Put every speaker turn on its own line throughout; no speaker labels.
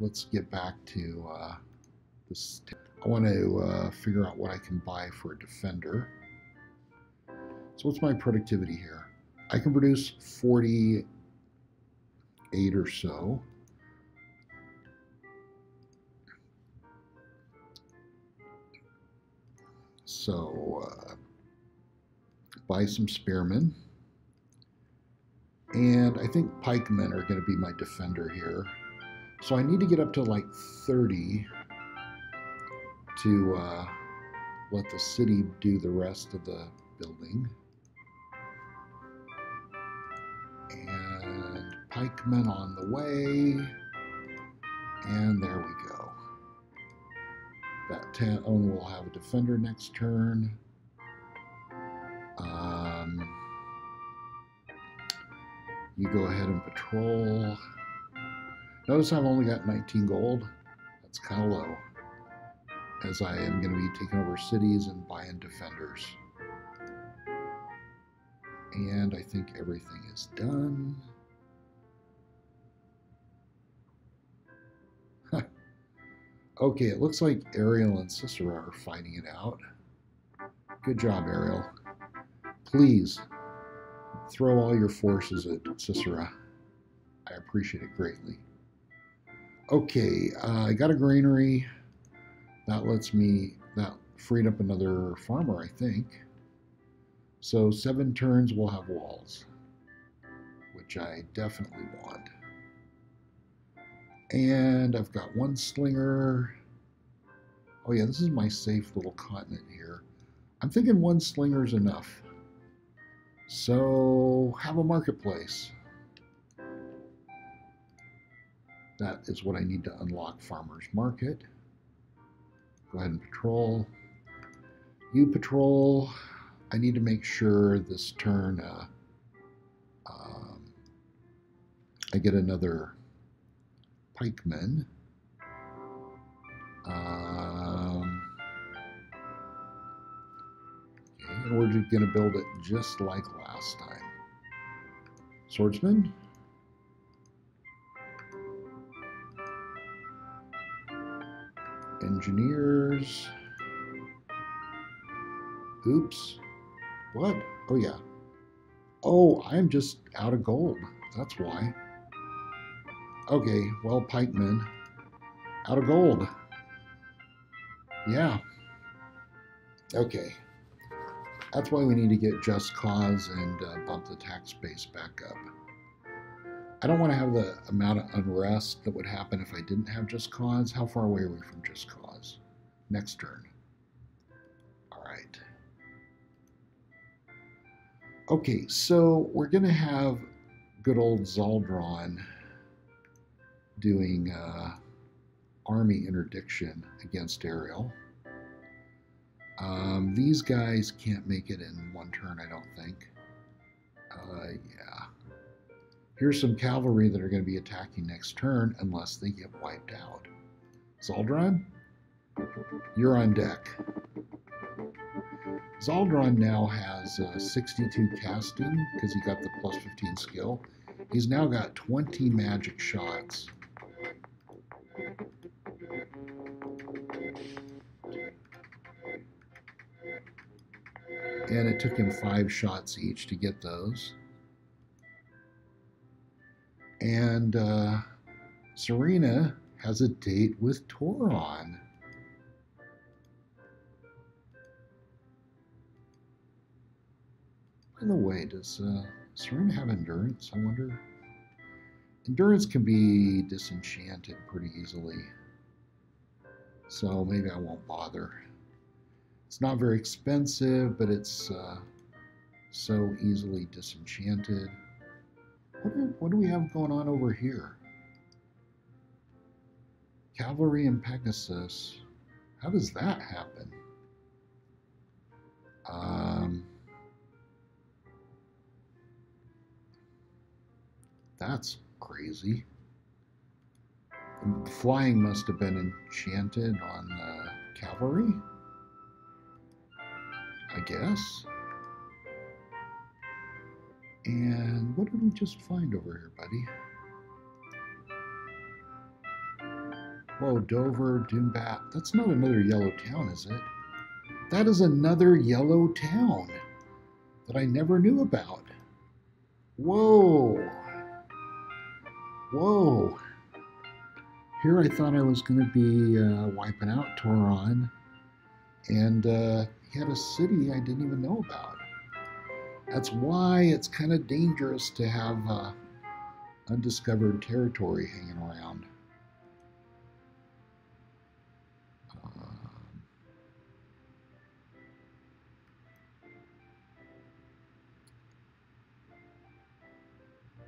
let's get back to this. I want to figure out what I can buy for a defender. So what's my productivity here? I can produce 48 or so. So buy some spearmen. And I think pikemen are going to be my defender here. So I need to get up to like 30 to let the city do the rest of the building. And pikemen on the way. And there we go. That town will have a defender next turn. You go ahead and patrol. Notice I've only got 19 gold. That's kind of low, as I am going to be taking over cities and buying defenders. And I think everything is done. Okay, it looks like Ariel and Sisera are fighting it out. Good job, Ariel. Please throw all your forces at Sisera. I appreciate it greatly. Okay, I got a granary. That freed up another farmer, I think. So 7 turns we'll have walls, which I definitely want. And I've got 1 slinger. Oh yeah, this is my safe little continent here. I'm thinking 1 slinger is enough. So have a marketplace. That is what I need to unlock Farmer's Market. Go ahead and patrol. You patrol. I need to make sure this turn I get another pikeman. Okay, and we're going to build it just like last time. Swordsman. Engineers. Oops. What? Oh, yeah. Oh, I'm just out of gold. That's why. Okay, well, pikemen. Out of gold. Yeah. Okay. That's why we need to get Just Cause and bump the tax base back up. I don't want to have the amount of unrest that would happen if I didn't have Just Cause. How far away are we from Just Cause? Next turn. All right. Okay, so we're going to have good old Zaldron doing army interdiction against Ariel. These guys can't make it in 1 turn, I don't think. Yeah. Here's some cavalry that are going to be attacking next turn unless they get wiped out. Zaldron, you're on deck. Zaldron now has 62 casting because he got the plus 15 skill. He's now got 20 magic shots. And it took him 5 shots each to get those. And Serena has a date with Toron. By the way, does Serena have endurance, I wonder? Endurance can be disenchanted pretty easily. So maybe I won't bother. It's not very expensive, but it's so easily disenchanted. What do we have going on over here? Cavalry and Pegasus. How does that happen? That's crazy. Flying must have been enchanted on the cavalry, I guess. And what did we just find over here, buddy? Whoa, Dover, Doombat. That's not another yellow town, is it? That is another yellow town that I never knew about. Whoa. Whoa. Here I thought I was going to be wiping out Toron, and he had a city I didn't even know about. That's why it's kind of dangerous to have undiscovered territory hanging around.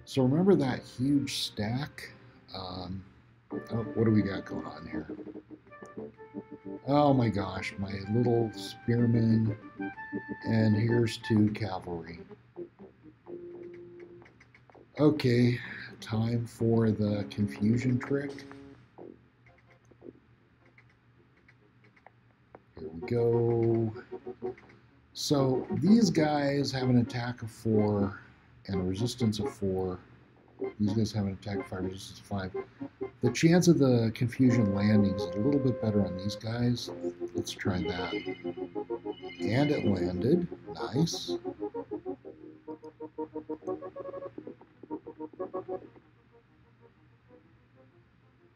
So remember that huge stack? Oh, what do we got going on here? Oh my gosh, my little spearmen, and here's 2 cavalry. Okay, time for the confusion trick. Here we go. So these guys have an attack of 4 and a resistance of 4. These guys have an attack of 5, resistance of 5. The chance of the confusion landing is a little bit better on these guys. Let's try that. And it landed. Nice.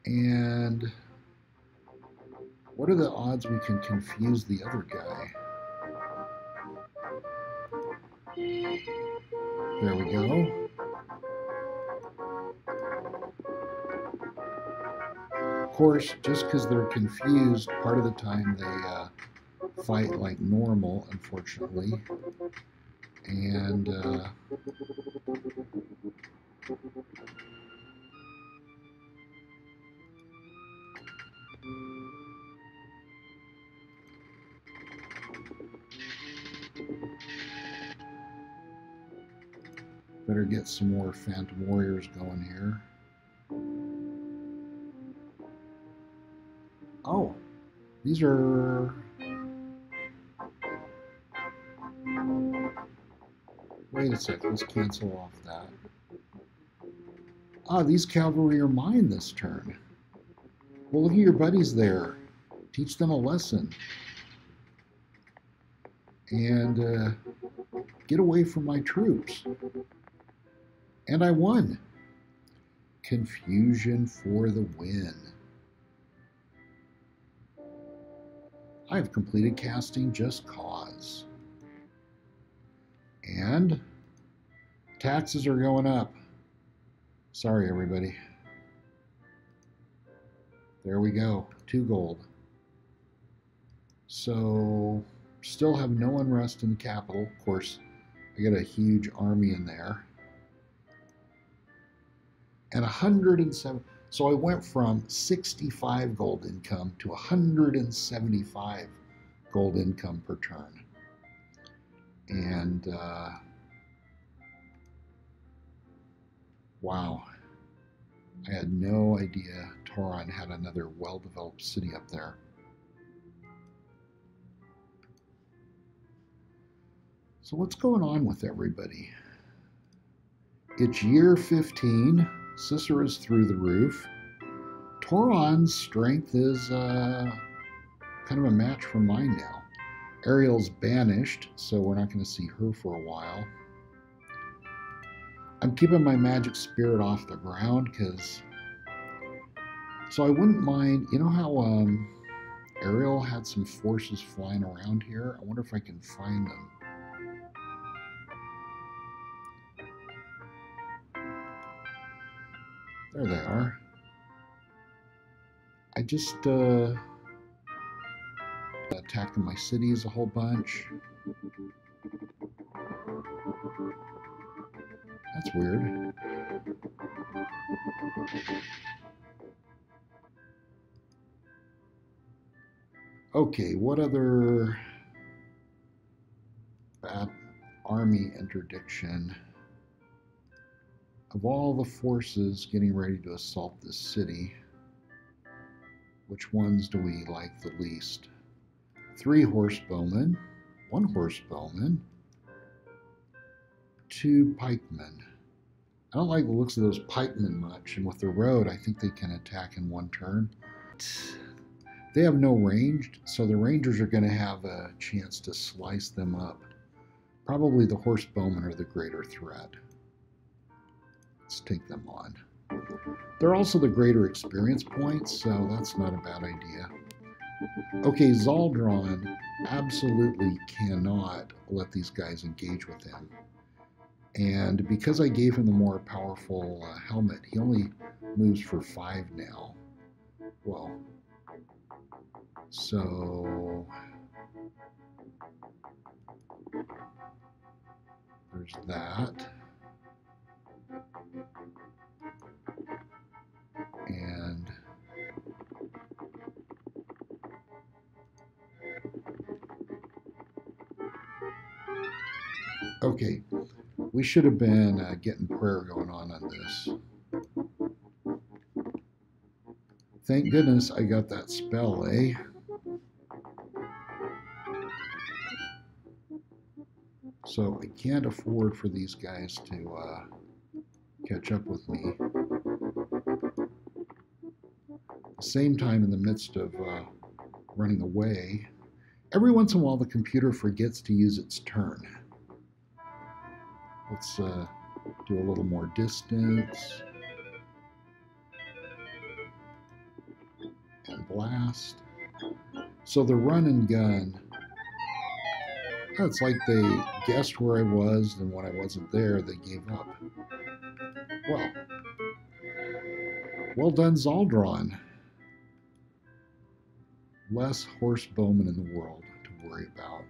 And what are the odds we can confuse the other guy? There we go. Of course, just because they're confused, part of the time they fight like normal, unfortunately. And better get some more Phantom Warriors going here. Oh, these are... Wait a sec, let's cancel off that. Ah, these cavalry are mine this turn. Well, look at your buddies there. Teach them a lesson. And get away from my troops. And I won. Confusion for the win. I've completed casting Just Cause. And taxes are going up. Sorry, everybody. There we go. 2 gold. So, still have no unrest in the capital. Of course, I got a huge army in there. And 107. So I went from 65 gold income to 175 gold income per turn. And wow, I had no idea Toron had another well-developed city up there. So what's going on with everybody? It's year 15. Sisera's through the roof. Toron's strength is kind of a match for mine now. Ariel's banished, so we're not going to see her for a while. I'm keeping my magic spirit off the ground because... So I wouldn't mind... You know how Ariel had some forces flying around here? I wonder if I can find them. There they are. I just attacking my cities a whole bunch. That's weird. Okay, what other bad army interdiction? Of all the forces getting ready to assault this city, which ones do we like the least? 3 horse bowmen, 1 horse bowman, 2 pikemen. I don't like the looks of those pikemen much, and with the road, I think they can attack in 1 turn. but they have no range, so the Rangers are going to have a chance to slice them up. Probably the horse bowmen are the greater threat. Let's take them on. They're also the greater experience points, so that's not a bad idea. Okay, Zaldron absolutely cannot let these guys engage with him. And because I gave him the more powerful helmet, he only moves for 5 now. Well, so there's that. And okay, we should have been getting prayer going on this. Thank goodness I got that spell, eh? So I can't afford for these guys to catch up with me. At the same time, in the midst of running away, every once in a while the computer forgets to use its turn. Let's do a little more distance. And blast. So the run and gun, it's like they guessed where I was, and when I wasn't there, they gave up. Well done, Zaldron. Less horse bowmen in the world to worry about.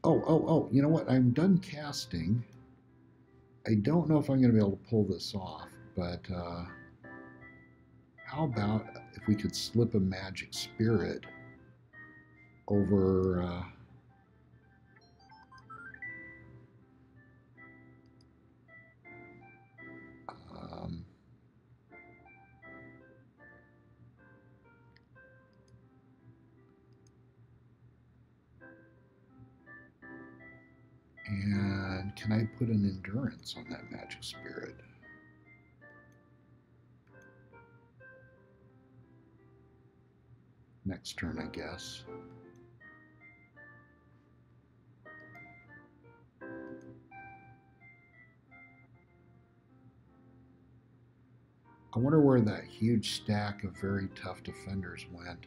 Oh, you know what? I'm done casting. I don't know if I'm going to be able to pull this off, but how about if we could slip a magic spirit over and can I put an endurance on that magic spirit? Next turn, I guess. I wonder where that huge stack of very tough defenders went.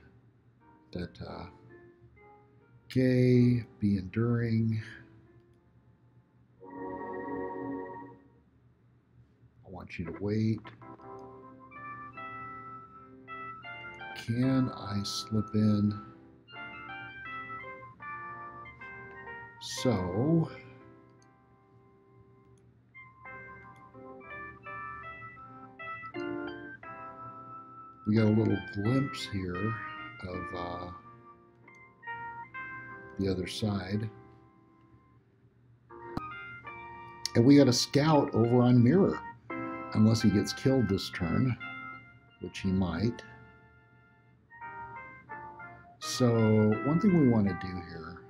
That, okay, be enduring. I want you to wait. Can I slip in? So, we got a little glimpse here of the other side. And we got a scout over on Mirror, unless he gets killed this turn, which he might. So one thing we want to do here,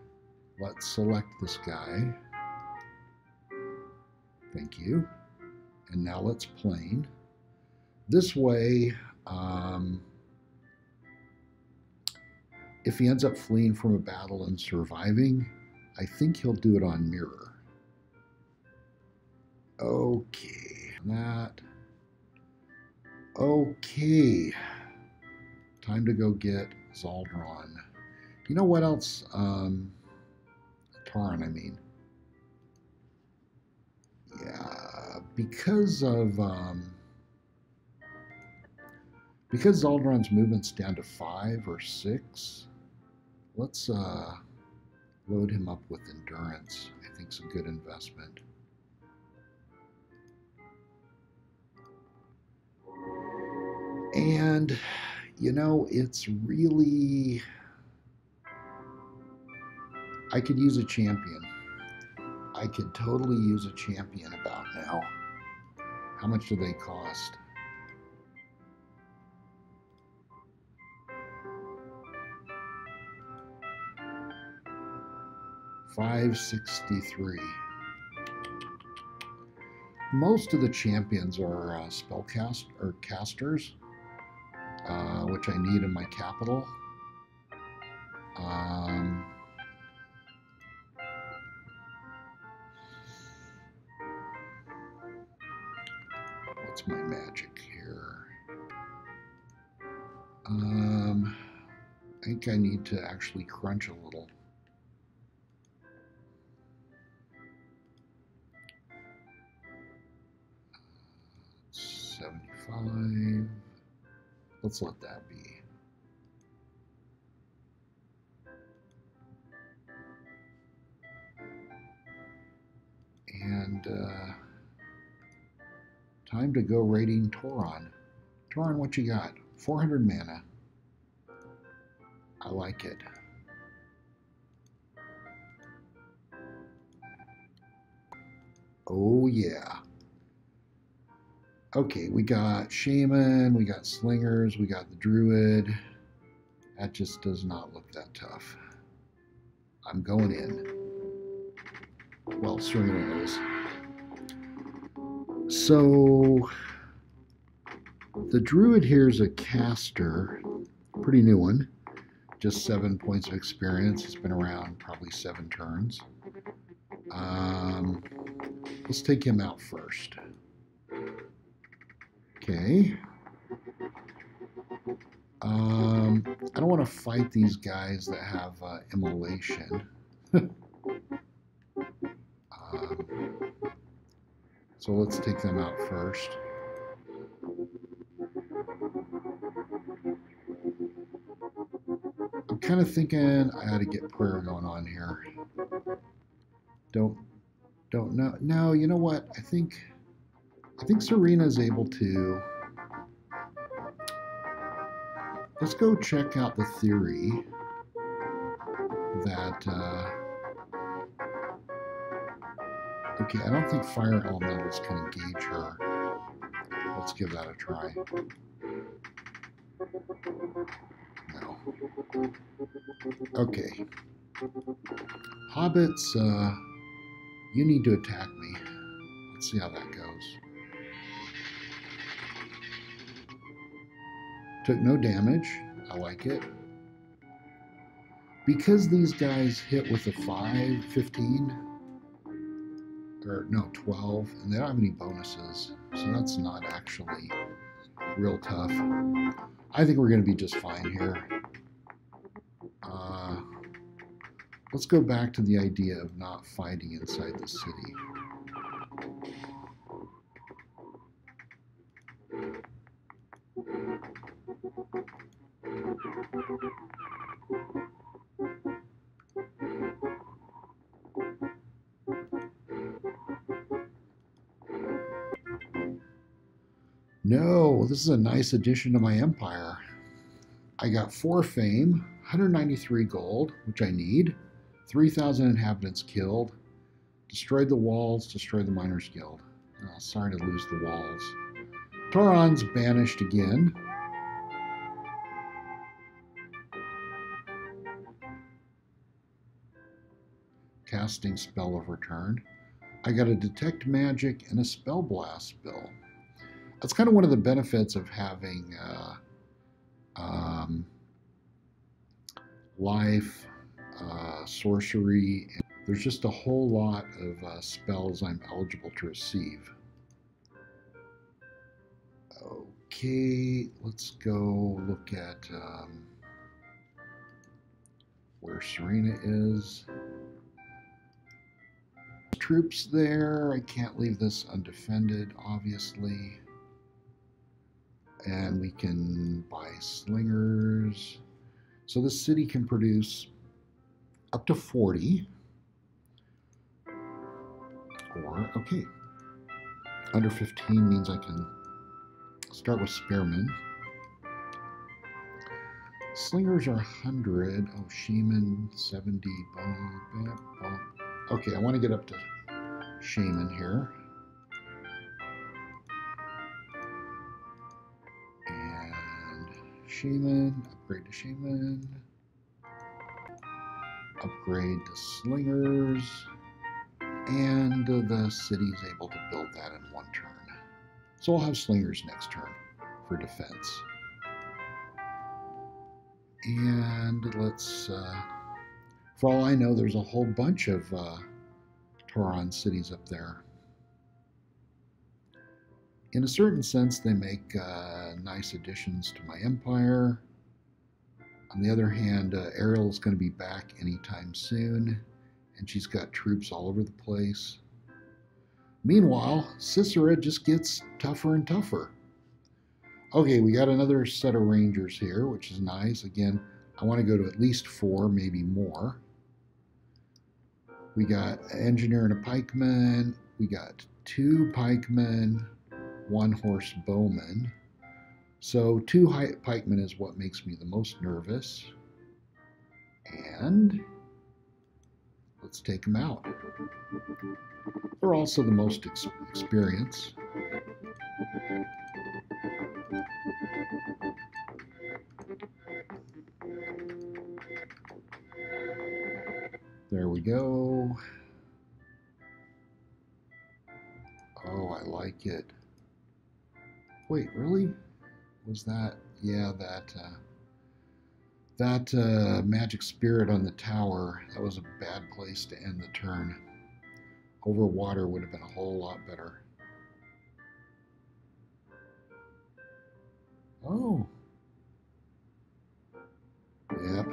let's select this guy. Thank you. And now let's plane. This way, if he ends up fleeing from a battle and surviving, I think he'll do it on Mirror. Okay, that. Okay, time to go get Zaldron. You know what else? Tarn, I mean. Yeah, because Zaldron's movement's down to 5 or 6, let's load him up with endurance. I think it's a good investment. And, you know, it's really... I could use a champion. I could totally use a champion about now. How much do they cost? $563. Most of the champions are spellcast or casters, which I need in my capital. What's my magic here? I think I need to actually crunch a little. $75. Let's let that be. And time to go raiding Tauron. Tauron, what you got? 400 mana. I like it. Oh yeah. Okay, we got Shaman, we got Slingers, we got the Druid. That just does not look that tough. I'm going in. Well, Serena is. So, the Druid here is a caster. Pretty new one. Just 7 points of experience. It's been around probably 7 turns. Let's take him out first. Okay. I don't want to fight these guys that have immolation. So let's take them out first. I'm kind of thinking I ought to get prayer going on here. Don't know. No, you know what? I think Serena's able to. Let's go check out the theory that. Okay, I don't think fire elementals can engage her. Let's give that a try. No. Okay. Hobbits, you need to attack me. Let's see how that goes. Took no damage. I like it. Because these guys hit with a 5, 15, or no, 12, and they don't have any bonuses, so that's not actually real tough. I think we're going to be just fine here. Let's go back to the idea of not fighting inside the city. No, this is a nice addition to my empire. I got 4 fame, 193 gold, which I need, 3,000 inhabitants killed, destroyed the walls, destroyed the Miners' Guild. Oh, sorry to lose the walls. Tauron's banished again. Casting Spell of Return. I got a Detect Magic and a Spell Blast spell. That's kind of one of the benefits of having life, sorcery. There's just a whole lot of spells I'm eligible to receive. Okay, let's go look at where Serena is. Troops there. I can't leave this undefended, obviously. And we can buy slingers. So the city can produce up to 40. Or, okay, under 15 means I can start with spearmen. Slingers are 100. Oh, Shaman 70. Okay, I want to get up to Shaman here. And Shaman, upgrade to Shaman. Upgrade to Slingers. And the city's able to build that in one turn. So I'll have slingers next turn for defense. And let's, for all I know, there's a whole bunch of Tauron cities up there. In a certain sense, they make nice additions to my empire. On the other hand, Ariel's going to be back anytime soon, and she's got troops all over the place. Meanwhile, Sisera just gets tougher and tougher. Okay, we got another set of rangers here, which is nice. Again, I want to go to at least 4, maybe more. We got an engineer and a pikeman. We got 2 pikemen, 1 horse bowman. So 2 pikemen is what makes me the most nervous. And let's take them out. They're also the most experienced. There we go. Oh, I like it. Wait, really? Was that? Yeah, that magic spirit on the tower, that was a bad place to end the turn. Over water would have been a whole lot better. Oh. Yep.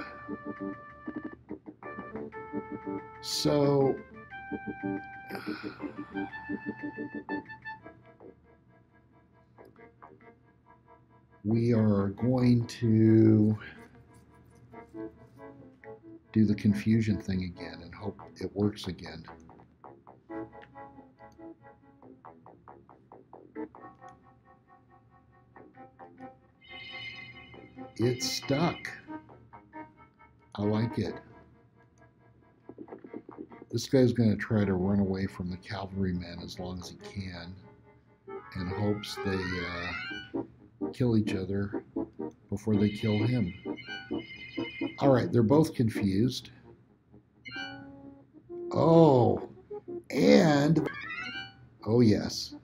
So we are going to do the confusion thing again and hope it works again. It's stuck. I like it. This guy's going to try to run away from the cavalrymen as long as he can and hopes they kill each other before they kill him. All right, they're both confused. Oh, and, oh yes.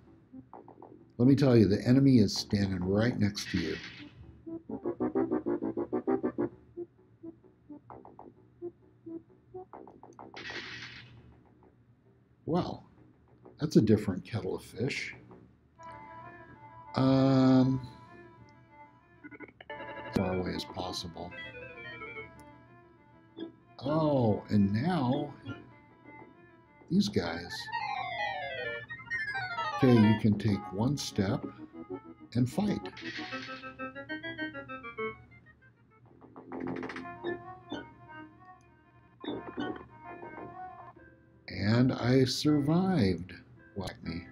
Let me tell you, the enemy is standing right next to you. Well, that's a different kettle of fish. Far away as possible. Oh, and now these guys. Okay, you can take one step and fight. And I survived. Like me.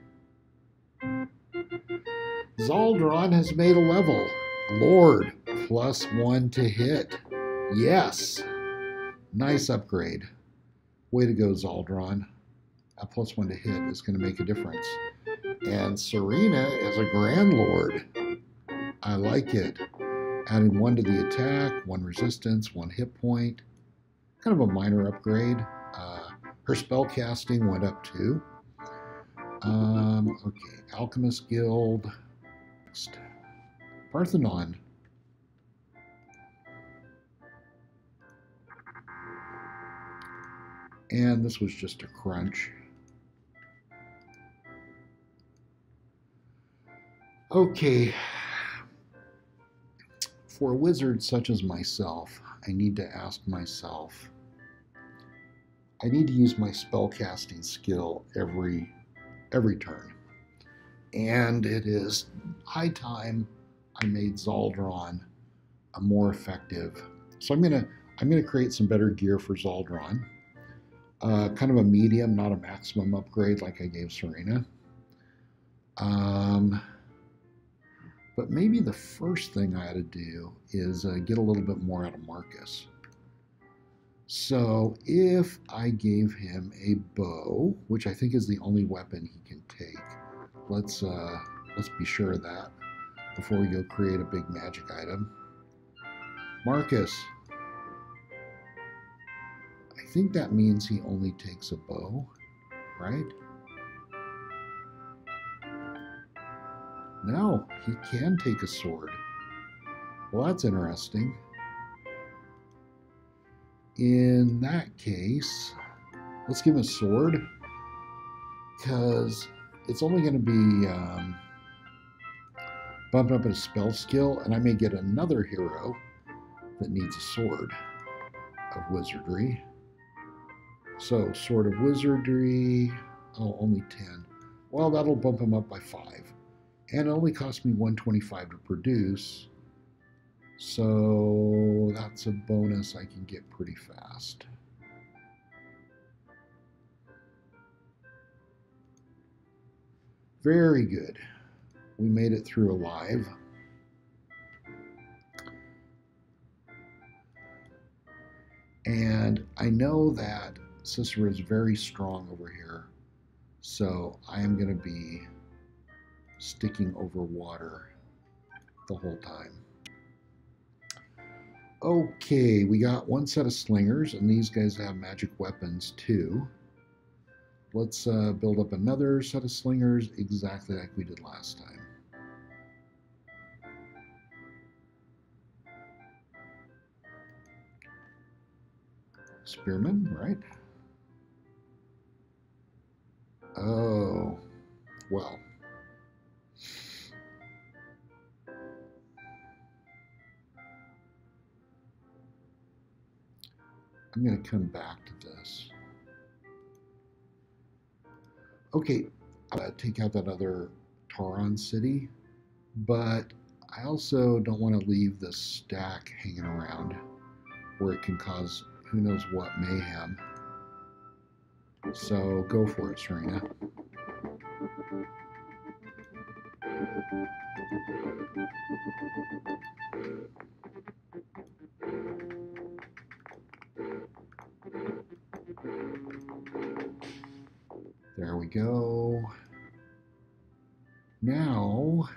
Zaldron has made a level. Lord, +1 to hit. Yes. Nice upgrade. Way to go, Zaldron. A +1 to hit is going to make a difference. And Serena is a Grand Lord. I like it. Adding 1 to the attack, 1 resistance, 1 hit point. Kind of a minor upgrade. Her spell casting went up too. Okay, Alchemist Guild. Next. Parthenon. And this was just a crunch. Okay. For a wizard such as myself, I need to ask myself, I need to use my spellcasting skill every turn. And it is high time I made Zaldron a more effective. So I'm gonna create some better gear for Zaldron. Kind of a medium, not a maximum upgrade like I gave Serena. But maybe the first thing I ought to do is get a little bit more out of Marcus. So if I gave him a bow, which I think is the only weapon he can take, let's be sure of that before we go create a big magic item. Marcus, I think that means he only takes a bow. right? No, he can take a sword. Well, that's interesting. In that case, let's give him a sword, because it's only going to be bumped up a spell skill, and I may get another hero that needs a sword of wizardry. So, sword of wizardry, oh, only 10. Well, that'll bump him up by 5. And it only cost me 125 to produce. So that's a bonus I can get pretty fast. Very good. We made it through alive. And I know that Sisera is very strong over here. So I am going to be sticking over water the whole time. Okay, we got one set of slingers, and these guys have magic weapons too. Let's build up another set of slingers exactly like we did last time. Spearman, right? Oh, well. I'm going to come back to this. Okay, take out that other Tauron city, but I also don't want to leave this stack hanging around where it can cause who knows what mayhem. So go for it, Serena. There we go. Now,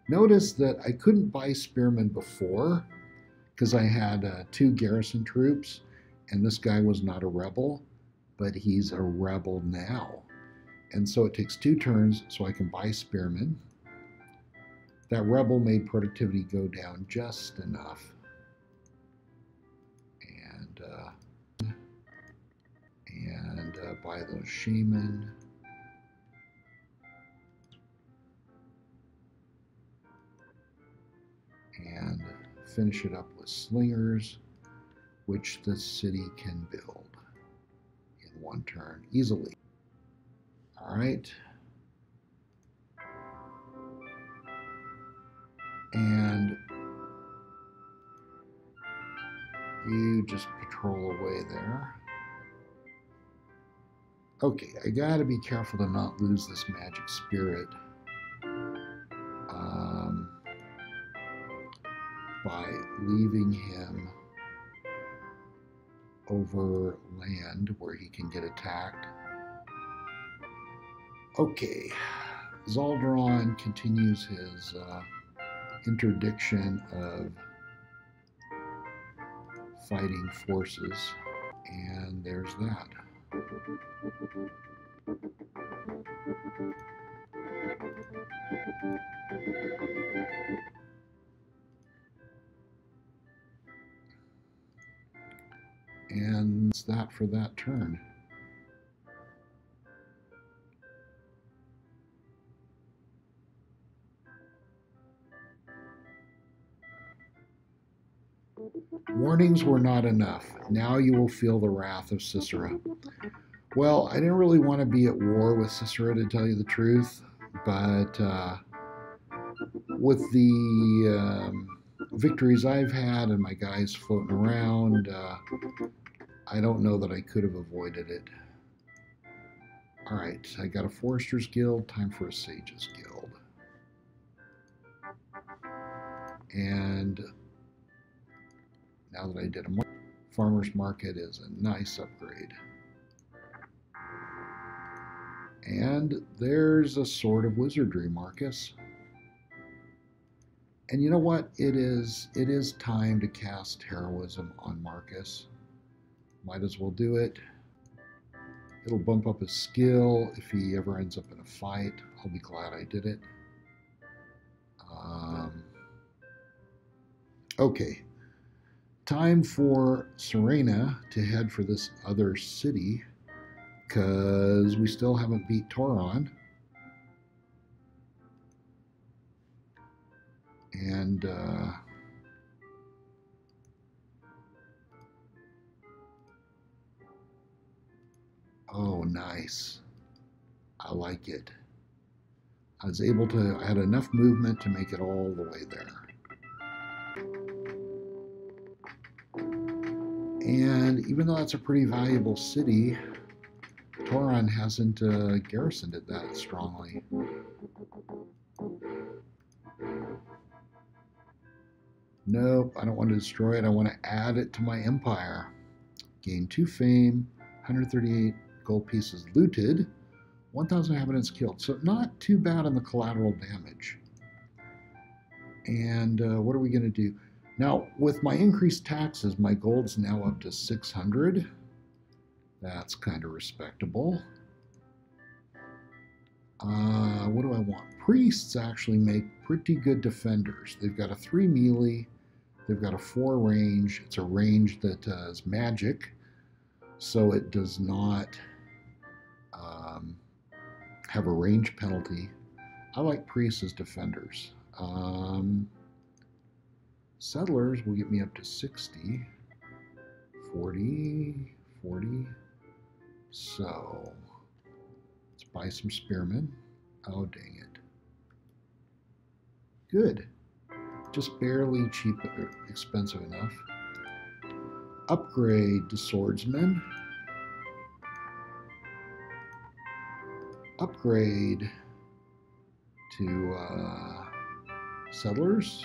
notice that I couldn't buy spearmen before because I had 2 garrison troops, and this guy was not a rebel, but he's a rebel now. And so it takes 2 turns so I can buy spearmen. That rebel made productivity go down just enough. And buy those shaman. And finish it up with slingers, which the city can build in 1 turn easily. All right. And you just patrol away there. Okay, I gotta be careful to not lose this magic spirit by leaving him over land where he can get attacked. Okay, Zaldron continues his interdiction of fighting forces, and there's that. And that's that for that turn. Warnings were not enough. Now you will feel the wrath of Sisera. Well, I didn't really want to be at war with Sisera, to tell you the truth, but with the victories I've had and my guys floating around, I don't know that I could have avoided it. All right, I got a Forester's Guild, time for a Sage's Guild. And now that I did a farmer's market is a nice upgrade. And there's a Sword of Wizardry, Marcus. And you know what? It is time to cast Heroism on Marcus. Might as well do it. It'll bump up his skill if he ever ends up in a fight. I'll be glad I did it. Okay. Time for Serena to head for this other city because we still haven't beat Toron. And oh, nice. I like it. I had enough movement to make it all the way there. And even though that's a pretty valuable city, Toron hasn't garrisoned it that strongly. Nope, I don't want to destroy it. I want to add it to my empire. Gain 2 fame, 138 gold pieces looted, 1,000 inhabitants killed. So not too bad on the collateral damage. And what are we going to do? Now, with my increased taxes, my gold's now up to 600. That's kind of respectable. What do I want? Priests actually make pretty good defenders. They've got a 3 melee. They've got a 4 range. It's a range that is magic, so it does not have a range penalty. I like priests as defenders. Settlers will get me up to 60, 40, 40. So let's buy some spearmen. Oh, dang it. Good. Just barely cheap, expensive enough. Upgrade to swordsman. Upgrade to settlers.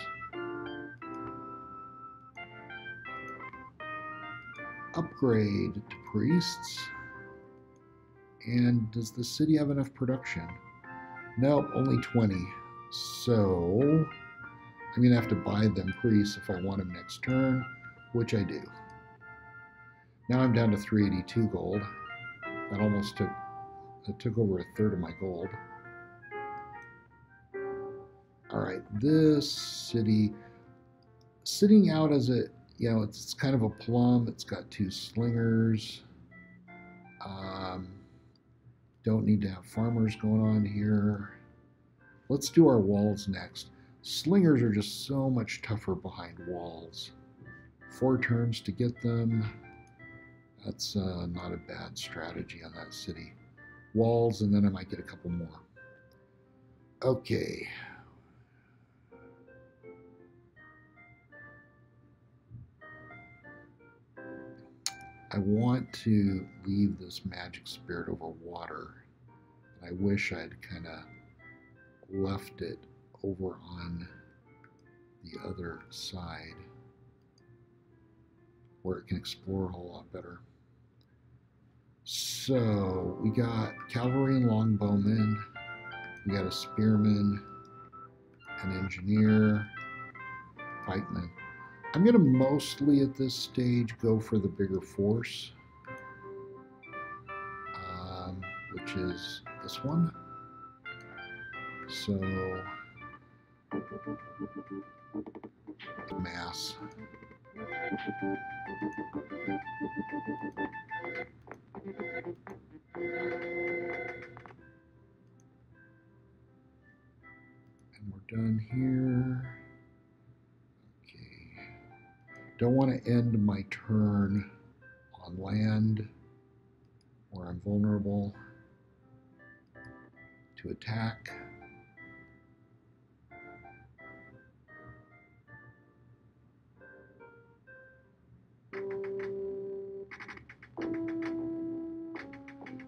Upgrade to priests. And does the city have enough production? Nope, only 20. So I'm going to have to buy them priests if I want them next turn, which I do. Now I'm down to 382 gold. That almost took over a third of my gold. All right, this city, sitting out as a, it's kind of a plum. It's got 2 slingers. Don't need to have farmers going on here. Let's do our walls next. Slingers are just so much tougher behind walls. 4 turns to get them. That's not a bad strategy on that city. Walls, and then I might get a couple more. Okay. I want to leave this magic spirit over water. I wish I'd kind of left it over on the other side where it can explore a whole lot better. So we got cavalry and longbowmen. We got a spearman, an engineer, pikeman. I'm going to mostly at this stage go for the bigger force, which is this one. So, mass. And we're done here. Don't want to end my turn on land where I'm vulnerable to attack.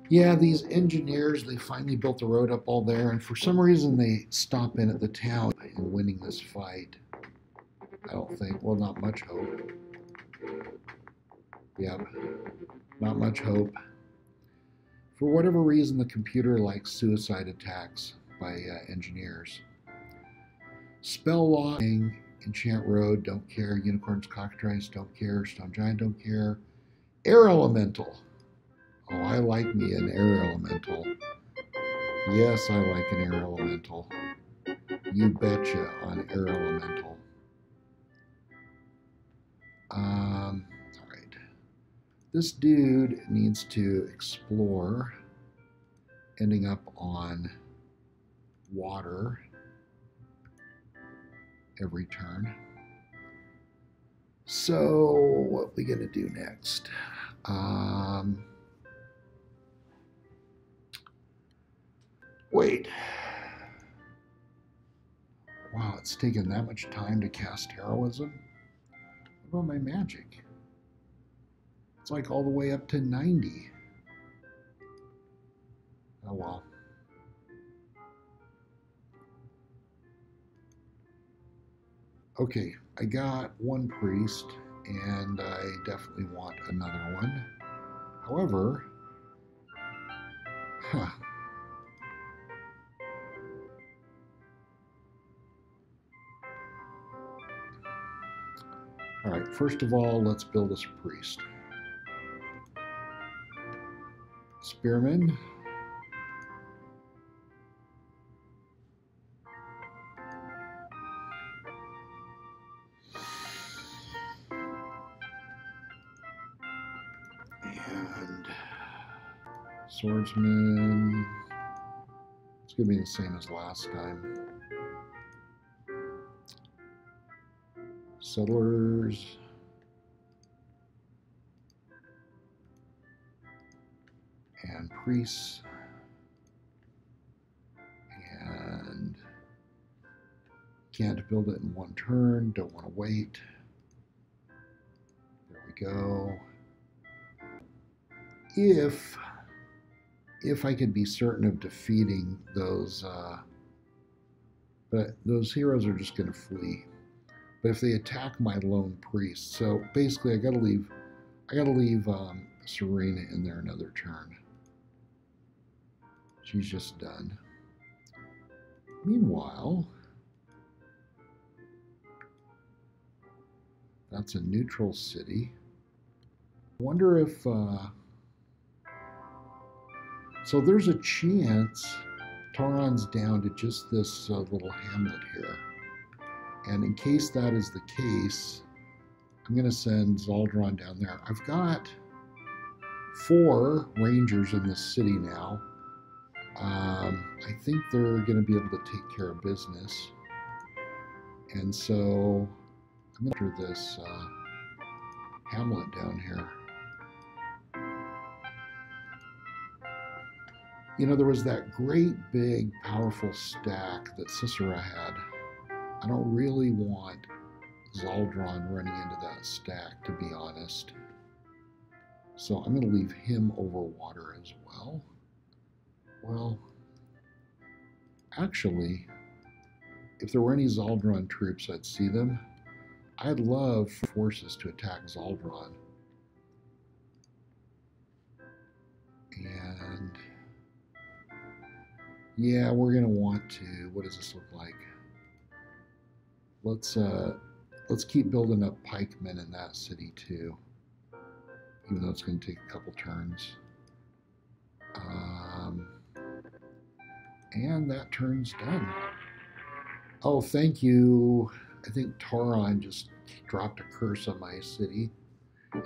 Yeah, these engineers, they finally built the road up all there, and for some reason they stop in at the town in winning this fight. I don't think, well, not much hope. Yep, not much hope. For whatever reason, the computer likes suicide attacks by engineers. Spell lock, enchant road, don't care. Unicorn's cockatrice, don't care. Stone giant, don't care. Air elemental. Oh, I like me an air elemental. Yes, I like an air elemental. You betcha on air elemental. All right. This dude needs to explore, ending up on water every turn. So what are we gonna do next? Wait. Wow, it's taken that much time to cast heroism? What about my magic? It's like all the way up to 90. Oh well. Okay, I got one priest, and I definitely want another one. However, huh. All right, first of all, let's build us a priest. Spearman. And swordsman. It's going to be the same as last time. Settlers. And priests. And can't build it in one turn. Don't want to wait. There we go. If I could be certain of defeating those, but those heroes are just going to flee. But if they attack my lone priest, so basically I got to leave Serena in there another turn. She's just done. Meanwhile, that's a neutral city. I wonder if so there's a chance Tauron's down to just this little hamlet here. And in case that is the case, I'm going to send Zaldron down there. I've got 4 rangers in this city now. I think they're going to be able to take care of business. And so I'm going to enter this hamlet down here. You know, there was that great big powerful stack that Sisera had. I don't really want Zaldron running into that stack, to be honest. So I'm going to leave him over water as well. Well, actually, if there were any Zaldron troops, I'd see them. I'd love forces to attack Zaldron. And yeah, we're going to want to, what does this look like? Let's keep building up pikemen in that city too, even though it's going to take a couple turns. And that turn's done. Oh, thank you. I think Tauron just dropped a curse on my city.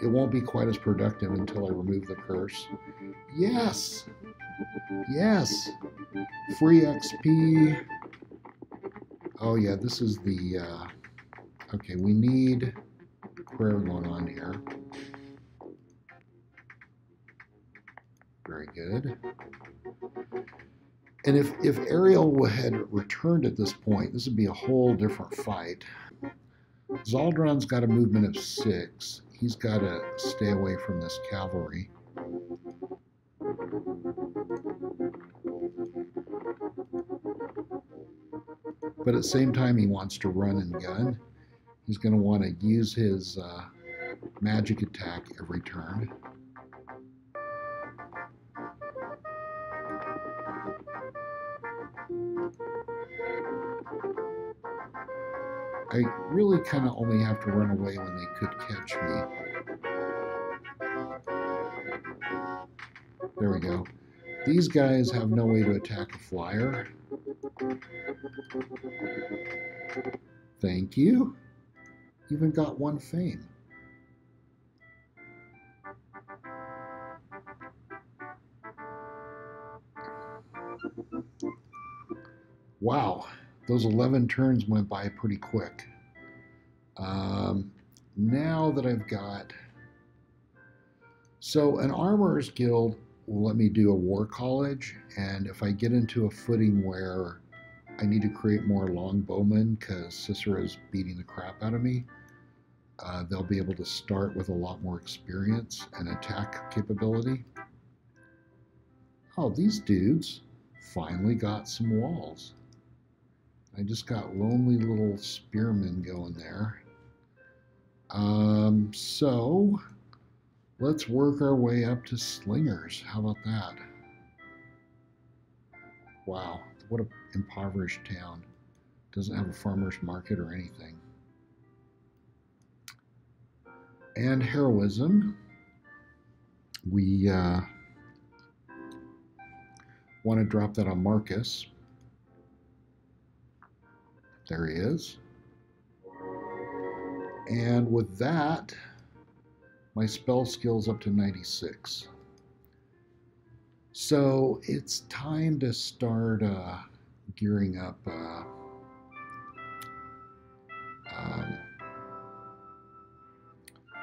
It won't be quite as productive until I remove the curse. Yes! Yes! Free XP. Oh yeah, this is the... okay, we need prayer going on here. Very good. And if Ariel had returned at this point, this would be a whole different fight. Zaldron's got a movement of 6. He's got to stay away from this cavalry. But at the same time, he wants to run and gun. He's going to want to use his magic attack every turn. I really kind of only have to run away when they could catch me. There we go. These guys have no way to attack a flyer. Thank you. Even got one fame. Wow, those 11 turns went by pretty quick. Now that I've got... So an Armorer's Guild will let me do a War College, and if I get into a footing where I need to create more longbowmen because Cicero's beating the crap out of me, they'll be able to start with a lot more experience and attack capability. Oh, these dudes finally got some walls. I just got lonely little spearmen going there. So let's work our way up to slingers. How about that? Wow, what an impoverished town. Doesn't have a farmer's market or anything. And heroism. We want to drop that on Marcus. There he is. And with that, my spell skill's up to 96. So it's time to start gearing up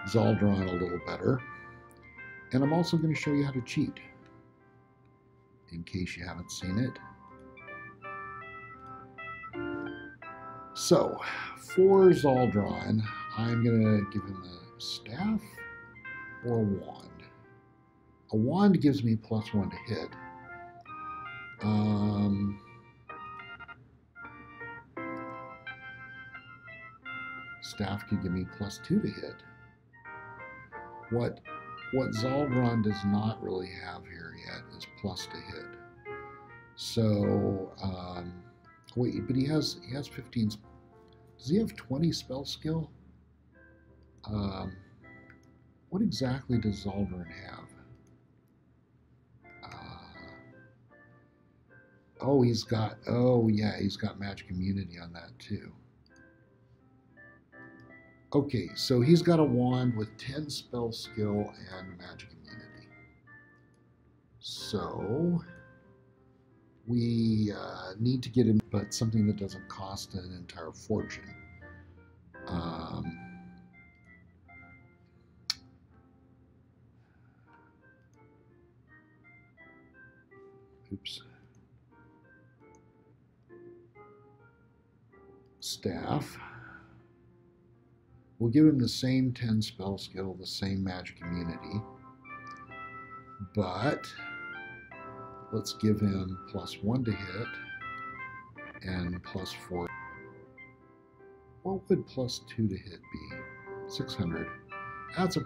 Zaldron a little better. And I'm also going to show you how to cheat, in case you haven't seen it. So, for Zaldron, I'm going to give him a staff or a wand. A wand gives me +1 to hit. Staff could give me +2 to hit. What Zaldron does not really have here yet is plus to hit. So, wait, but he has 15. Does he have 20 spell skill? What exactly does Zaldron have? Oh, he's got magic immunity on that too. Okay, so he's got a wand with 10 spell skill and magic immunity. So we need to get him, but something that doesn't cost an entire fortune. Oops. Staff. We'll give him the same 10 spell skill, the same magic immunity, but let's give him +1 to hit and +4. What would +2 to hit be? 600. That's a